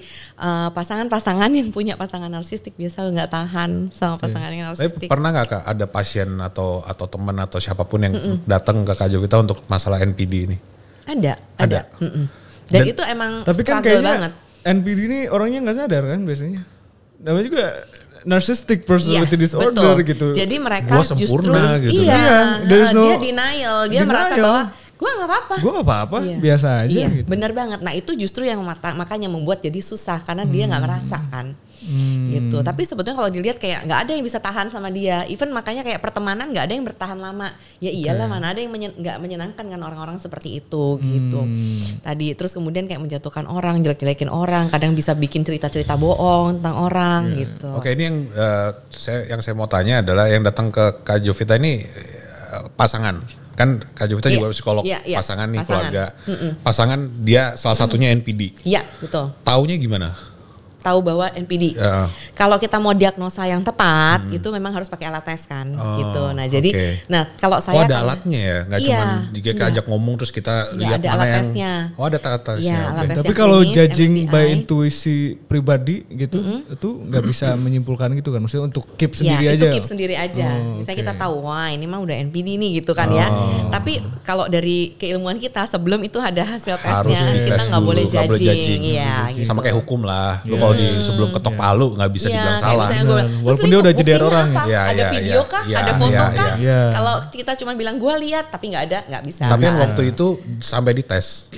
pasangan-pasangan yang punya pasangan narsistik biasa nggak tahan sama pasangan yang narsistik. Tapi pernah nggak Kak ada pasien atau teman atau siapapun yang datang ke Kak Jovita untuk masalah NPD ini? Ada. Dan itu emang tapi kan kayaknya banget. NPD ini orangnya nggak sadar kan biasanya. Namanya juga narcissistic personality disorder gitu. Jadi mereka justru gitu. Dia denial, dia merasa bahwa gue gak apa-apa. Biasa aja gitu. Benar banget. Nah itu justru yang makanya membuat jadi susah karena dia gak merasakan gitu. Tapi sebetulnya kalau dilihat kayak gak ada yang bisa tahan sama dia. Even makanya kayak pertemanan gak ada yang bertahan lama. Ya iyalah mana ada yang gak menyenangkan kan orang-orang seperti itu gitu. Tadi terus kemudian kayak menjatuhkan orang, jelek-jelekin orang, kadang bisa bikin cerita-cerita bohong tentang orang gitu. Oke, ini yang saya mau tanya adalah yang datang ke Kak Jovita ini pasangan. Kan Kak Jovita juga psikolog pasangan nih, keluarga. Pasangan dia salah satunya NPD. Iya, betul. Taunya gimana? Tahu bahwa NPD. Kalau kita mau diagnosa yang tepat, itu memang harus pakai alat tes kan, gitu. Nah jadi, nah kalau saya ada alatnya ya, nggak cuma jika ajak ngomong terus kita lihat mana yang. Tesnya. Ada alat tesnya. Tapi kalau judging by intuisi pribadi gitu, itu nggak bisa menyimpulkan gitu kan, maksudnya untuk keep sendiri aja. Itu keep sendiri aja. Misalnya kita tahu, wah ini mah udah NPD nih gitu kan ya. Tapi kalau dari keilmuan kita sebelum itu ada hasil tesnya, kita nggak boleh judging. Sama kayak hukum lah. Kalau sebelum ketok palu nggak bisa dibilang salah. Walaupun dia udah jeder orang ya. Ada video kah? Ada foto kah? Kalau kita cuma bilang gue lihat tapi nggak ada, nggak bisa. Tapi waktu itu sampai dites.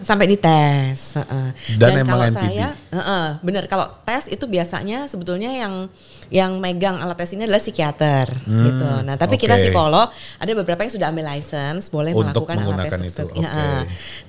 Sampai dites. Dan kalau NPD. saya, benar, kalau tes itu biasanya sebetulnya yang megang alat tes ini adalah psikiater gitu. Nah tapi kita psikolog ada beberapa yang sudah ambil license boleh untuk melakukan alat tes tersebut.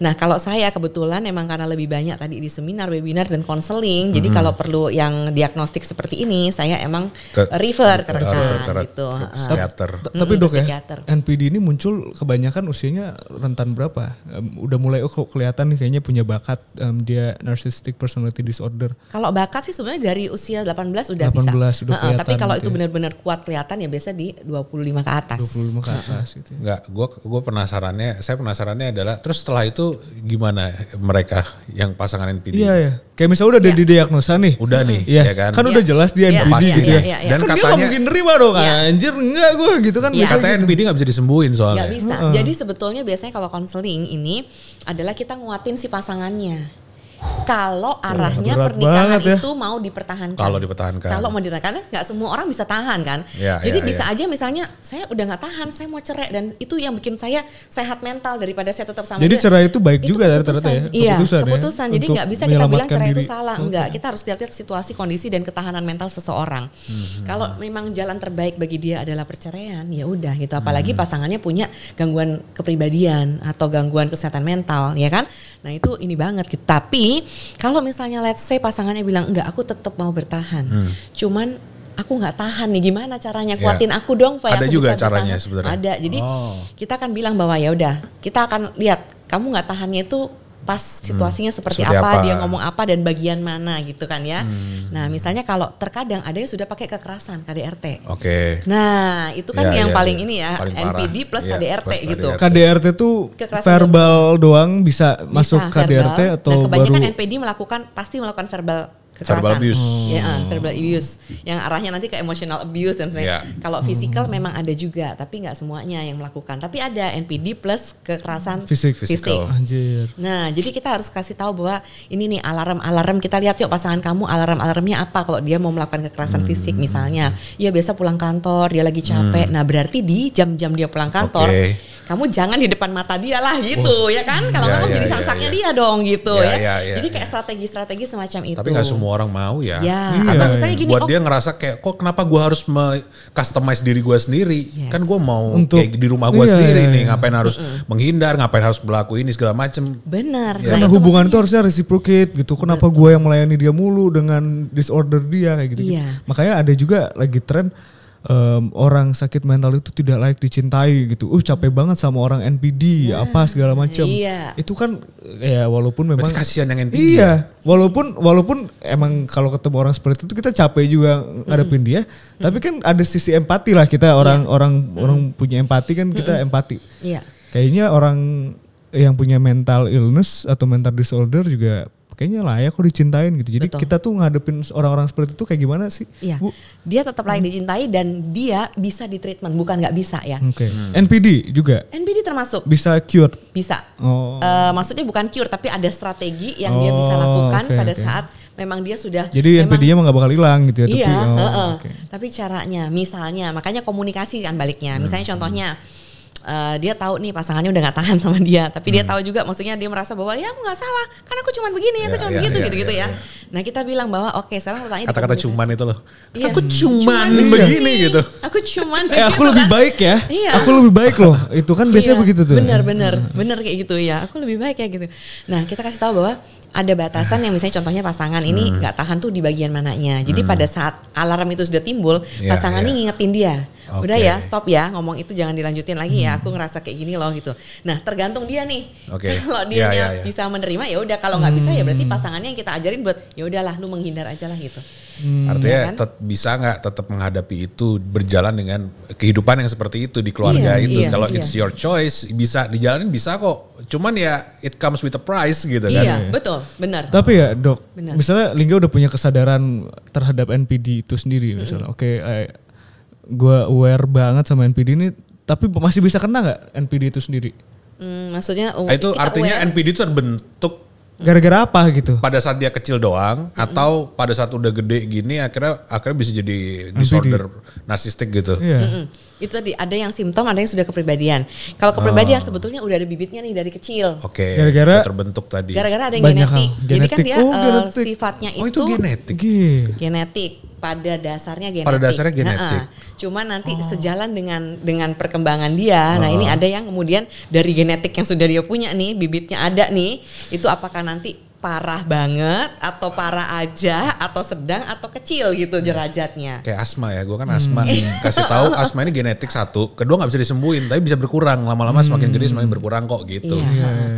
Nah kalau saya kebetulan emang karena lebih banyak tadi di seminar, webinar dan konseling, jadi kalau perlu yang diagnostik seperti ini saya emang refer ke rekan gitu. Psikiater. Tapi dok ya, NPD ini muncul kebanyakan usianya rentan berapa? Udah mulai kelihatan nih kayaknya punya bakat, dia narcissistic personality disorder. Kalau bakat sih sebenarnya dari usia 18 udah 18 bisa. Tapi kalau gitu itu benar-benar kuat kelihatan ya biasa di 25 ke atas. 25 ke atas gitu. Enggak, gue penasarannya adalah terus setelah itu gimana mereka yang pasangan NPD? Iya ya. Kayak misalnya udah ada didiagnosa nih. Udah nih, ya kan? Kan udah jelas dia NPD gitu ya. Dan kan katanya dia gak mungkin nerima dong, anjir enggak gue gitu kan. Katanya NPD gak bisa disembuhin soalnya. Gak bisa. Jadi sebetulnya biasanya kalau konseling ini adalah kita nguatin si pasangannya. Kalau arahnya pernikahan itu mau dipertahankan. Kalau dipertahankan. Kalau mau dipertahankan, nggak semua orang bisa tahan kan. Jadi bisa aja misalnya saya udah nggak tahan, saya mau cerai dan itu yang bikin saya sehat mental daripada saya tetap sama dia. Jadi cerai itu baik itu juga ternyata ya. Iya, keputusan. Jadi nggak bisa kita bilang cerai itu salah. Enggak, kita harus lihat situasi, kondisi dan ketahanan mental seseorang. Kalau memang jalan terbaik bagi dia adalah perceraian, ya udah gitu. Apalagi pasangannya punya gangguan kepribadian atau gangguan kesehatan mental, ya kan? Nah itu ini banget gitu. Tapi kalau misalnya let's say pasangannya bilang enggak, aku tetap mau bertahan. Cuman aku nggak tahan nih, gimana caranya? Kuatin aku dong supaya ada aku juga bisa caranya bertahan. sebenarnya. Ada. Jadi kita akan bilang bahwa ya udah, kita akan lihat kamu nggak tahannya itu pas situasinya seperti apa, dia ngomong apa dan bagian mana gitu kan ya. Nah misalnya kalau terkadang ada yang sudah pakai kekerasan KDRT. Nah itu kan yang paling ini ya, paling NPD plus KDRT gitu. KDRT tuh verbal doang bisa masuk KDRT atau nah, kebanyakan baru? NPD pasti melakukan verbal kekerasan. Verbal abuse. Verbal abuse. Yang arahnya nanti ke emotional abuse dan sebagainya. Kalau physical memang ada juga, tapi nggak semuanya yang melakukan. Tapi ada NPD plus kekerasan fisik. Anjir. Nah, jadi kita harus kasih tahu bahwa ini nih alarm kita lihat yuk pasangan kamu alarmnya apa kalau dia mau melakukan kekerasan fisik misalnya. Ya biasa pulang kantor, dia lagi capek. Nah, berarti di jam-jam dia pulang kantor, kamu jangan di depan mata dia lah gitu, ya kan? Kalau kamu jadi sangsaknya dia dong gitu ya. Jadi kayak strategi-strategi semacam itu. Tapi nggak semua orang mau ya. Karena misalnya gini, buat dia ngerasa kayak kok kenapa gue harus customize diri gue sendiri? Kan gue mau kayak di rumah gue sendiri nih, ngapain harus menghindar, ngapain harus berlaku ini segala macem. Benar. Karena hubungan itu harusnya reciprocate gitu. Kenapa gue yang melayani dia mulu dengan disorder dia kayak gitu. Makanya ada juga lagi tren orang sakit mental itu tidak layak dicintai gitu. Capek banget sama orang NPD apa segala macam. Itu kan ya walaupun memang berarti kasihan yang NPD. Walaupun emang kalau ketemu orang seperti itu kita capek juga ngadepin dia, tapi kan ada sisi empati lah kita orang punya empati kan kita empati. Kayaknya orang yang punya mental illness atau mental disorder juga kayaknya layak kok dicintain gitu. Jadi kita tuh ngadepin orang-orang seperti itu kayak gimana sih? Bu? Dia tetap layak dicintai dan dia bisa di treatment, bukan nggak bisa ya. NPD juga? NPD termasuk. Bisa cured? Bisa. Maksudnya bukan cure tapi ada strategi yang dia bisa lakukan pada saat memang dia sudah. Jadi NPD-nya emang gak bakal hilang gitu ya? Tapi caranya misalnya, makanya komunikasi kan baliknya. Misalnya contohnya, dia tahu nih pasangannya udah gak tahan sama dia, tapi dia tahu juga maksudnya dia merasa bahwa ya aku gak salah, kan aku cuman begini, aku cuman begitu gitu ya. Nah kita bilang bahwa oke sekarang pertanyaan kata-kata cuman itu loh. Aku cuman begini gitu. Aku cuman aku lebih baik ya. Aku lebih baik loh. Itu kan biasanya begitu tuh. Bener kayak gitu ya. Aku lebih baik ya gitu. Nah kita kasih tahu bahwa ada batasan yang misalnya contohnya pasangan ini gak tahan tuh di bagian mananya. Jadi pada saat alarm itu sudah timbul, pasangan ini ngingetin dia. Udah ya, stop ya, ngomong itu jangan dilanjutin lagi ya. Aku ngerasa kayak gini loh gitu. Nah, tergantung dia nih. Kalau dia bisa menerima ya udah, kalau nggak bisa ya berarti pasangannya yang kita ajarin buat ya udahlah lu menghindar aja lah gitu. Artinya ya kan? Bisa nggak tetap menghadapi itu berjalan dengan kehidupan yang seperti itu di keluarga itu. Kalau it's your choice bisa dijalanin bisa kok. Cuman ya it comes with a price gitu kan. Iya, betul, benar. Tapi ya dok, misalnya Lingga udah punya kesadaran terhadap NPD itu sendiri misalnya. Gue aware banget sama NPD ini, tapi masih bisa kena nggak NPD itu sendiri? Maksudnya itu artinya aware. NPD itu terbentuk Gara-gara apa gitu? Pada saat dia kecil doang atau pada saat udah gede gini akhirnya bisa jadi disorder narsistik gitu. Itu tadi ada yang simptom, ada yang sudah kepribadian. Kalau kepribadian sebetulnya udah ada bibitnya nih dari kecil. Gara-gara terbentuk tadi. Gara-gara ada yang genetik. Jadi kan dia sifatnya itu genetik. Genetik. Pada dasarnya genetik. Pada dasarnya genetik. Cuma nanti sejalan dengan perkembangan dia. Nah ini ada yang kemudian dari genetik yang sudah dia punya nih, bibitnya ada nih. Itu apakah nanti parah banget atau parah aja atau sedang atau kecil gitu derajatnya. Kayak asma ya, gue kan asma. Kasih tahu asma ini genetik satu, kedua nggak bisa disembuhin, tapi bisa berkurang lama-lama semakin gede semakin berkurang kok gitu.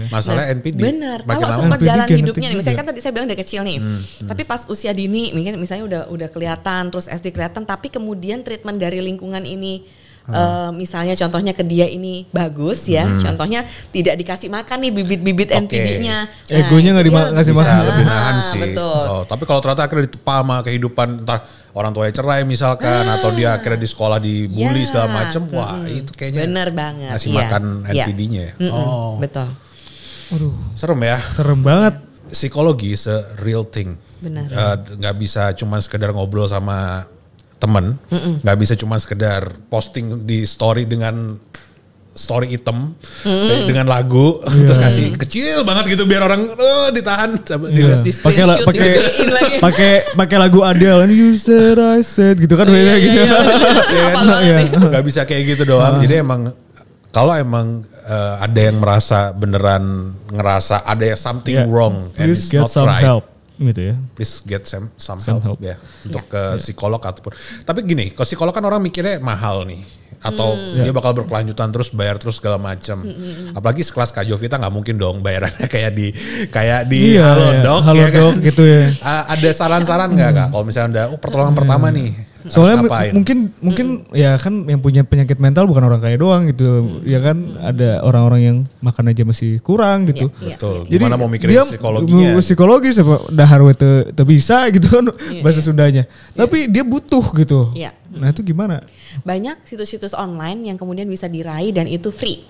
Masalahnya NPD. Bener. Kalau sempat jalan hidupnya nih, misalnya kan tadi saya bilang dari kecil nih, tapi pas usia dini, misalnya udah kelihatan, terus SD kelihatan, tapi kemudian treatment dari lingkungan ini. Misalnya contohnya ke dia ini bagus ya, contohnya tidak dikasih makan nih bibit-bibit NPD-nya. Egonya nggak dikasih makan. Bisa lebih nahan sih. Betul. Tapi kalau ternyata akhirnya ditepa sama kehidupan, entah orang tuanya cerai misalkan, atau dia akhirnya di sekolah dibully segala macem, wah itu kayaknya bener banget. ngasih makan NPD-nya ya. Betul. Waduh, serem ya. Serem banget. Psikologi is a real thing. Benar. Nggak bisa cuma sekedar ngobrol sama temen, nggak bisa cuma sekedar posting di story dengan story item dengan lagu terus kasih kecil banget gitu biar orang ditahan pakai lagu Adele and you said I said gitu kan beda gitu. Nggak bisa kayak gitu doang. Jadi emang kalau emang ada yang merasa beneran ngerasa ada something wrong and it's not right. Help. Gitu ya. Please get some help ya untuk ke psikolog ataupun. Tapi gini, kalau psikolog kan orang mikirnya mahal nih atau dia bakal berkelanjutan terus bayar terus segala macam. Apalagi sekelas Kak Jovita nggak mungkin dong bayarannya kayak di halo dok kan? Gitu ya. Ada saran-saran nggak Kak? Kalau misalnya udah pertolongan pertama nih. Soalnya mungkin ya kan yang punya penyakit mental bukan orang kaya doang gitu. Ya kan ada orang-orang yang makan aja masih kurang gitu. Betul. Jadi gimana mau mikirin psikologinya? Psikologis dahar te bisa gitu kan bahasa Sundanya. Tapi dia butuh gitu. Nah itu gimana? Banyak situs-situs online yang kemudian bisa diraih dan itu free.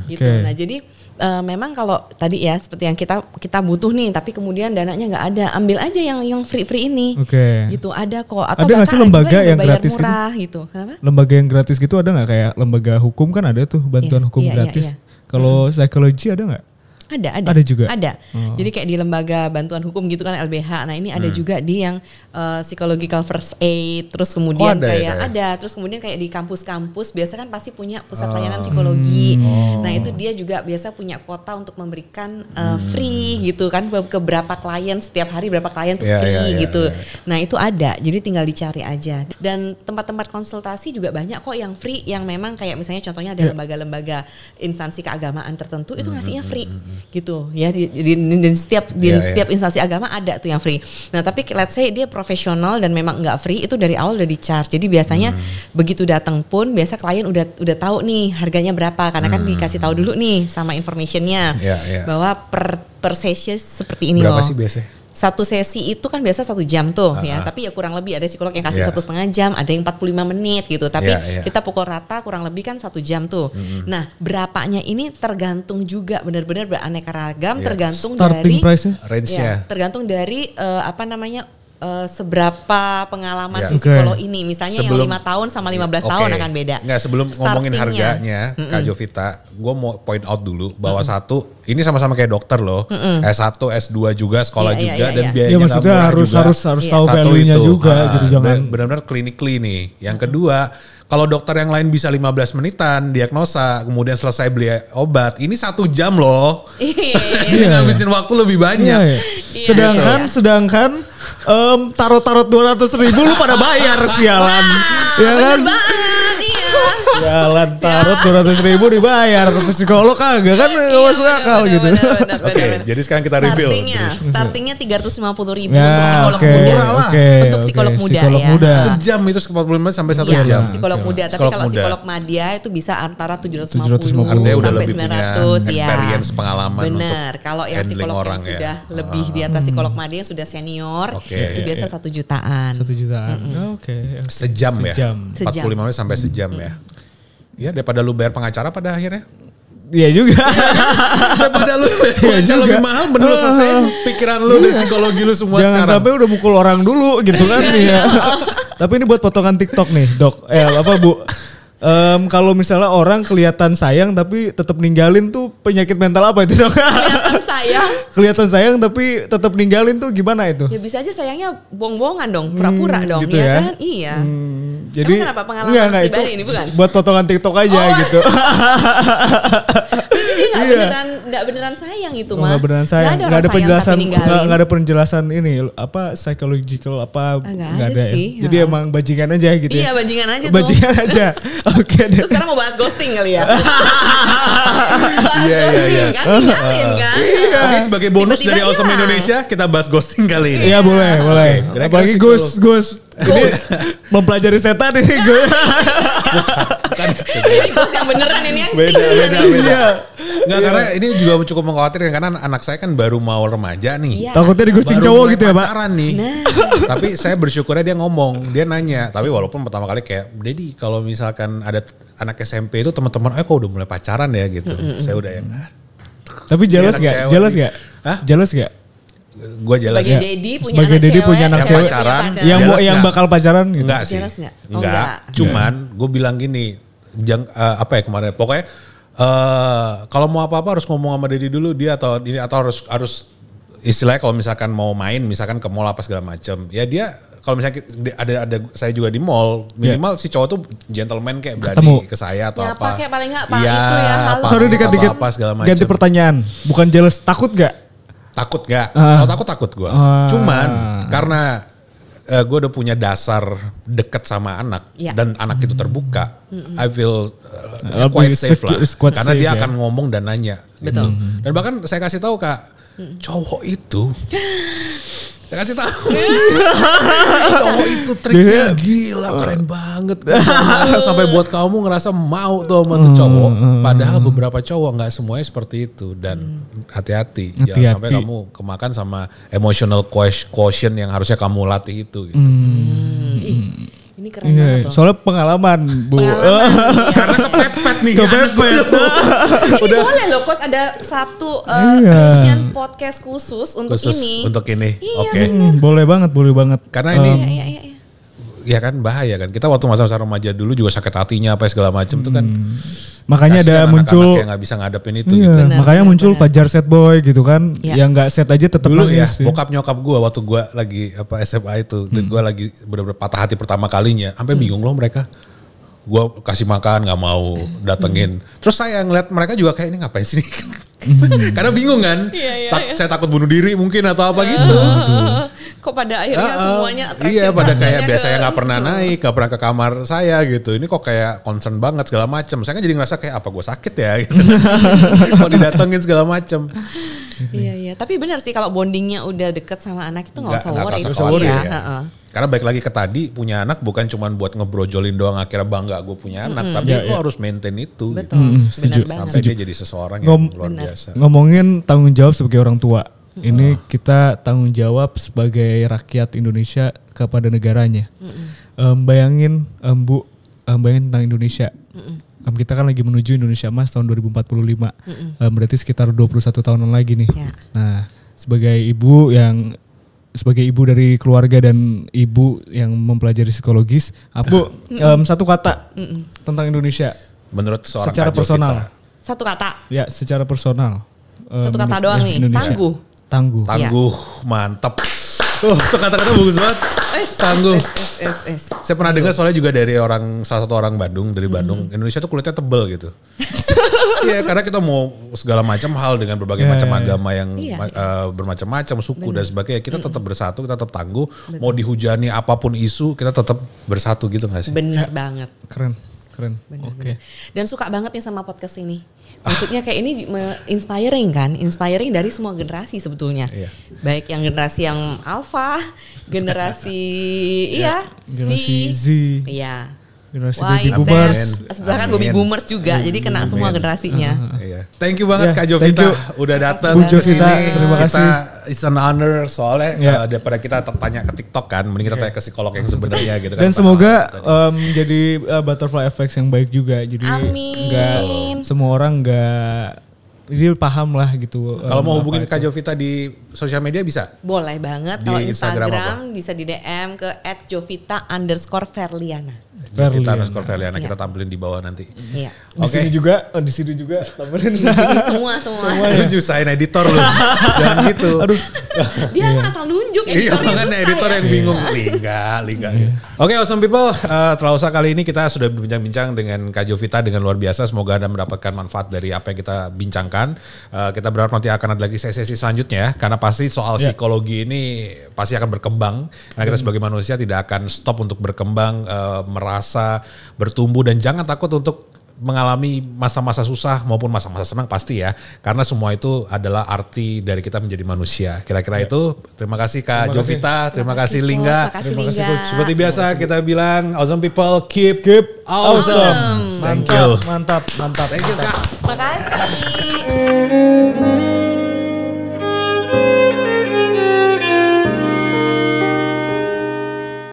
Gitu. Nah jadi memang kalau tadi ya seperti yang kita butuh nih, tapi kemudian dananya nggak ada, ambil aja yang free ini. Gitu ada kok. Atau ada nggak sih lembaga yang gratis murah, gitu? Kenapa? Lembaga yang gratis gitu ada nggak, kayak lembaga hukum kan ada tuh bantuan hukum gratis. Kalau psikologi ada nggak? Ada juga. Ada. Jadi kayak di lembaga bantuan hukum gitu kan LBH. Nah ini ada juga di yang psychological first aid. Terus kemudian ada. Terus kemudian kayak di kampus-kampus biasa kan pasti punya pusat layanan psikologi. Nah itu dia juga biasa punya kuota untuk memberikan free gitu kan ke berapa klien setiap hari, berapa klien tuh free gitu. Nah itu ada. Jadi tinggal dicari aja. Dan tempat-tempat konsultasi juga banyak kok yang free, yang memang kayak misalnya contohnya ada lembaga-lembaga instansi keagamaan tertentu itu ngasihnya free. Gitu ya di setiap instansi agama ada tuh yang free. Nah tapi let's say dia profesional dan memang nggak free, itu dari awal udah di charge. Jadi biasanya begitu datang pun biasa klien udah tahu nih harganya berapa, karena kan dikasih tahu dulu nih sama informationnya bahwa per session seperti ini berapa loh. Sih biasanya? Satu sesi itu kan biasa 1 jam tuh ya, tapi ya kurang lebih ada psikolog yang kasih 1,5 jam, ada yang 45 menit gitu, tapi kita pukul rata kurang lebih kan 1 jam tuh. Nah berapanya ini tergantung juga, benar-benar beraneka ragam, tergantung starting dari range-nya. Tergantung dari seberapa pengalaman si psikolog ini. Misalnya sebelum, yang 5 tahun sama 15 tahun akan beda. Nggak, sebelum ngomongin harganya, Kak Jovita, gue mau point out dulu bahwa satu, ini sama-sama kayak dokter loh. S1, S2 juga, sekolah juga, dan biayanya maksudnya harus tahu value-nya juga gitu, jangan benar-benar clinically nih. Yang kedua, kalau dokter yang lain bisa 15 menitan diagnosa, kemudian selesai beli obat, ini 1 jam loh. Ini ngabisin waktu lebih banyak. Sedangkan tarot 200.000 lu pada bayar, sialan. Ya kan? Jalan tarot 200.000 dibayar, ke psikolog kagak kan, nggak masuk akal gitu. Oke, jadi sekarang kita review. Startingnya 350.000 untuk psikolog muda. Untuk psikolog muda ya. Sejam itu 45 menit sampai 1 jam. Psikolog muda, tapi kalau psikolog madya itu bisa antara 750 sampai 900 ya. Experience, pengalaman. Benar. Kalau yang psikolog yang sudah lebih di atas psikolog madya yang sudah senior, itu biasa 1 jutaan. 1 jutaan. Oke. Sejam ya. 45 menit sampai sejam ya. Ya daripada lu bayar pengacara pada akhirnya. Iya juga. Daripada lu baca lebih mahal, bener selesaiin pikiran lu dan psikologi lu semua Jangan sekarang. sampai udah mukul orang dulu gitu kan. Ya. Tapi ini buat potongan TikTok nih, Dok. Bu? Kalau misalnya orang kelihatan sayang tapi tetap ninggalin tuh penyakit mental apa itu, Dok? Kelihatan sayang tapi tetap ninggalin tuh gimana itu? Ya bisa aja sayangnya bohong-bohongan dong, pura-pura dong, gitu ya ya? Kan? Iya. Jadi emang kenapa pengalaman pribadi ini bukan? Buat potongan TikTok aja gitu. Jadi nggak beneran sayang itu mah. Nggak beneran sayang. Nggak ada penjelasan. Nggak ada penjelasan ini apa psychological apa. Nggak ada sih. Jadi emang bajingan aja gitu. Iya bajingan aja tuh. Bajingan aja. Oke deh. Terus sekarang mau bahas ghosting kali ya. Iya. Kan ninggalin kan. Oke, sebagai bonus dari Awesome Indonesia kita bahas ghosting kali ini. Iya boleh. Apalagi ghost. Ini mempelajari setan ini gue. Ini ghost yang beneran ini yang beda. Iya. Enggak, karena ini juga cukup mengkhawatirkan karena anak saya kan baru mau remaja nih. Iya. Takutnya di ghosting cowok gitu ya, Pak. Pacaran nih. Nah. Tapi saya bersyukurnya dia ngomong, dia nanya. Tapi walaupun pertama kali kayak, Dedi kalau misalkan ada anak SMP itu teman-teman, kok udah mulai pacaran ya gitu. Saya udah yang. Tapi jelas gak? Hah? Jelas gak? Gue jelas sebagai Dedi punya anak cewek pacaran, yang bakal pacaran gitu. Enggak sih. Enggak. Cuman gue bilang gini, apa ya kemarin? Pokoknya kalau mau apa-apa harus ngomong sama Dedi dulu dia atau harus istilahnya kalau misalkan mau main misalkan ke mall apa segala macam. Ya dia kalau misalnya ada saya juga di mall, minimal si cowok tuh gentleman kayak berani ke saya atau apa. Kayak paling enggak Pak itu ya halo. Sorry dikit-dikit ganti pertanyaan. Bukan jealous, takut gak? Takut gak? Kalau takut gue. Cuman karena gue udah punya dasar deket sama anak dan anak itu terbuka, I feel quite safe lah. Karena dia akan ngomong dan nanya. Betul. Dan bahkan saya kasih tahu Kak, cowok itu saya kasih tahu. Cowok itu triknya gila, keren banget. Sampai buat kamu ngerasa mau tuh sama tuh cowok. Padahal beberapa cowok nggak semuanya seperti itu. Dan hati-hati. Jangan sampai kamu kemakan sama emotional quotient yang harusnya kamu latih itu. Gitu. Ini keren banget loh. Soalnya pengalaman Bu. Karena kepepet nih. Ini boleh loh Coach ada satu session podcast khusus untuk ini. Untuk ini. Oke. Boleh banget. Karena ini ya kan bahaya kan. Kita waktu masa-masa remaja dulu juga sakit hatinya apa segala macam tuh kan. Makanya ada muncul yang nggak bisa ngadepin itu gitu. Makanya muncul Fajar Set Boy gitu kan. Yang nggak set aja tetap dulu nangis. Ya, bokap nyokap gue waktu gue lagi SMA itu dan gue lagi benar-benar patah hati pertama kalinya. Sampai bingung loh mereka. Gue kasih makan nggak mau datengin. Terus saya ngeliat mereka juga kayak ini ngapain sih? Karena bingung kan. Saya takut bunuh diri mungkin atau apa gitu. Kok pada akhirnya semuanya iya pada kayak biasanya nggak pernah naik, nggak pernah ke kamar saya gitu. Ini kok kayak concern banget segala macam. Saya kan jadi ngerasa kayak apa gue sakit ya gitu. Kalau didatengin segala macam. Iya. Tapi benar sih kalau bondingnya udah deket sama anak itu nggak usah worry ya. Karena balik lagi ke tadi punya anak bukan cuma buat ngebrojolin doang akhirnya bangga gue punya anak, tapi lo harus maintain itu. Betul. Gitu. Setuju. Sampai dia jadi seseorang yang luar biasa. Ngomongin tanggung jawab sebagai orang tua. Ini kita tanggung jawab sebagai rakyat Indonesia kepada negaranya. Bayangin Bu, bayangin tentang Indonesia. Kita kan lagi menuju Indonesia Emas tahun 2045. Berarti sekitar 21 tahunan lagi nih. Nah, sebagai ibu dari keluarga dan ibu yang mempelajari psikologis, Bu, satu kata tentang Indonesia. Menurut seorang secara personal. Satu kata. Ya, secara personal. Satu kata doang nih, Indonesia. Tangguh, mantap. Itu kata-kata bagus banget. Tangguh. Saya pernah dengar soalnya juga dari salah satu orang Bandung, dari Bandung. Indonesia tuh kulitnya tebel gitu. Iya, karena kita mau segala macam hal dengan berbagai macam agama yang bermacam-macam suku dan sebagainya. Kita tetap bersatu, kita tetap tangguh. Mau dihujani apapun isu, kita tetap bersatu gitu gak sih? Bener banget. Keren. Oke. Dan suka banget nih sama podcast ini. Maksudnya kayak ini inspiring kan, inspiring dari semua generasi sebetulnya. Baik yang generasi yang alpha, generasi generasi Z. Iya. Generasi baby boomers. Bahkan baby boomers juga. Jadi kena semua generasinya. Thank you banget Kak Jovita udah datang. Bu Jovita, terima kasih. it's an honor soalnya daripada kita tanya ke TikTok kan, mending kita tanya ke psikolog yang sebenarnya gitu kan. Dan semoga jadi butterfly effect yang baik juga. Jadi nggak semua orang dia paham lah gitu. Kalau mau hubungin Kak Jovita di sosial media bisa? Boleh banget. Kalau Instagram bisa di DM ke @jovita_Ferliana. Jovita_Ferliana kita tampilin di bawah nanti. Iya. Di sini juga tampilin. Semua. Setuju, saya editor loh. Jangan gitu. Aduh. Dia asal nunjuk editornya. Iya, makanya editor yang bingung. Lingga. Oke, awesome people. Terlausa kali ini kita sudah berbincang-bincang dengan Kak Jovita dengan luar biasa. Semoga Anda mendapatkan manfaat dari apa yang kita bincangkan. Kita berharap nanti akan ada lagi sesi selanjutnya. Karena pasti soal psikologi ini pasti akan berkembang. Karena kita sebagai manusia tidak akan stop untuk berkembang, merasa, bertumbuh, dan jangan takut untuk mengalami masa-masa susah maupun masa-masa senang pasti ya. Karena semua itu adalah arti dari kita menjadi manusia. Kira-kira itu. Terima kasih Kak Jovita, terima kasih Lingga. Terima kasih Coach. Seperti biasa kita bilang awesome people keep awesome. Thank you. Mantap. Thank you Kak. Makasih.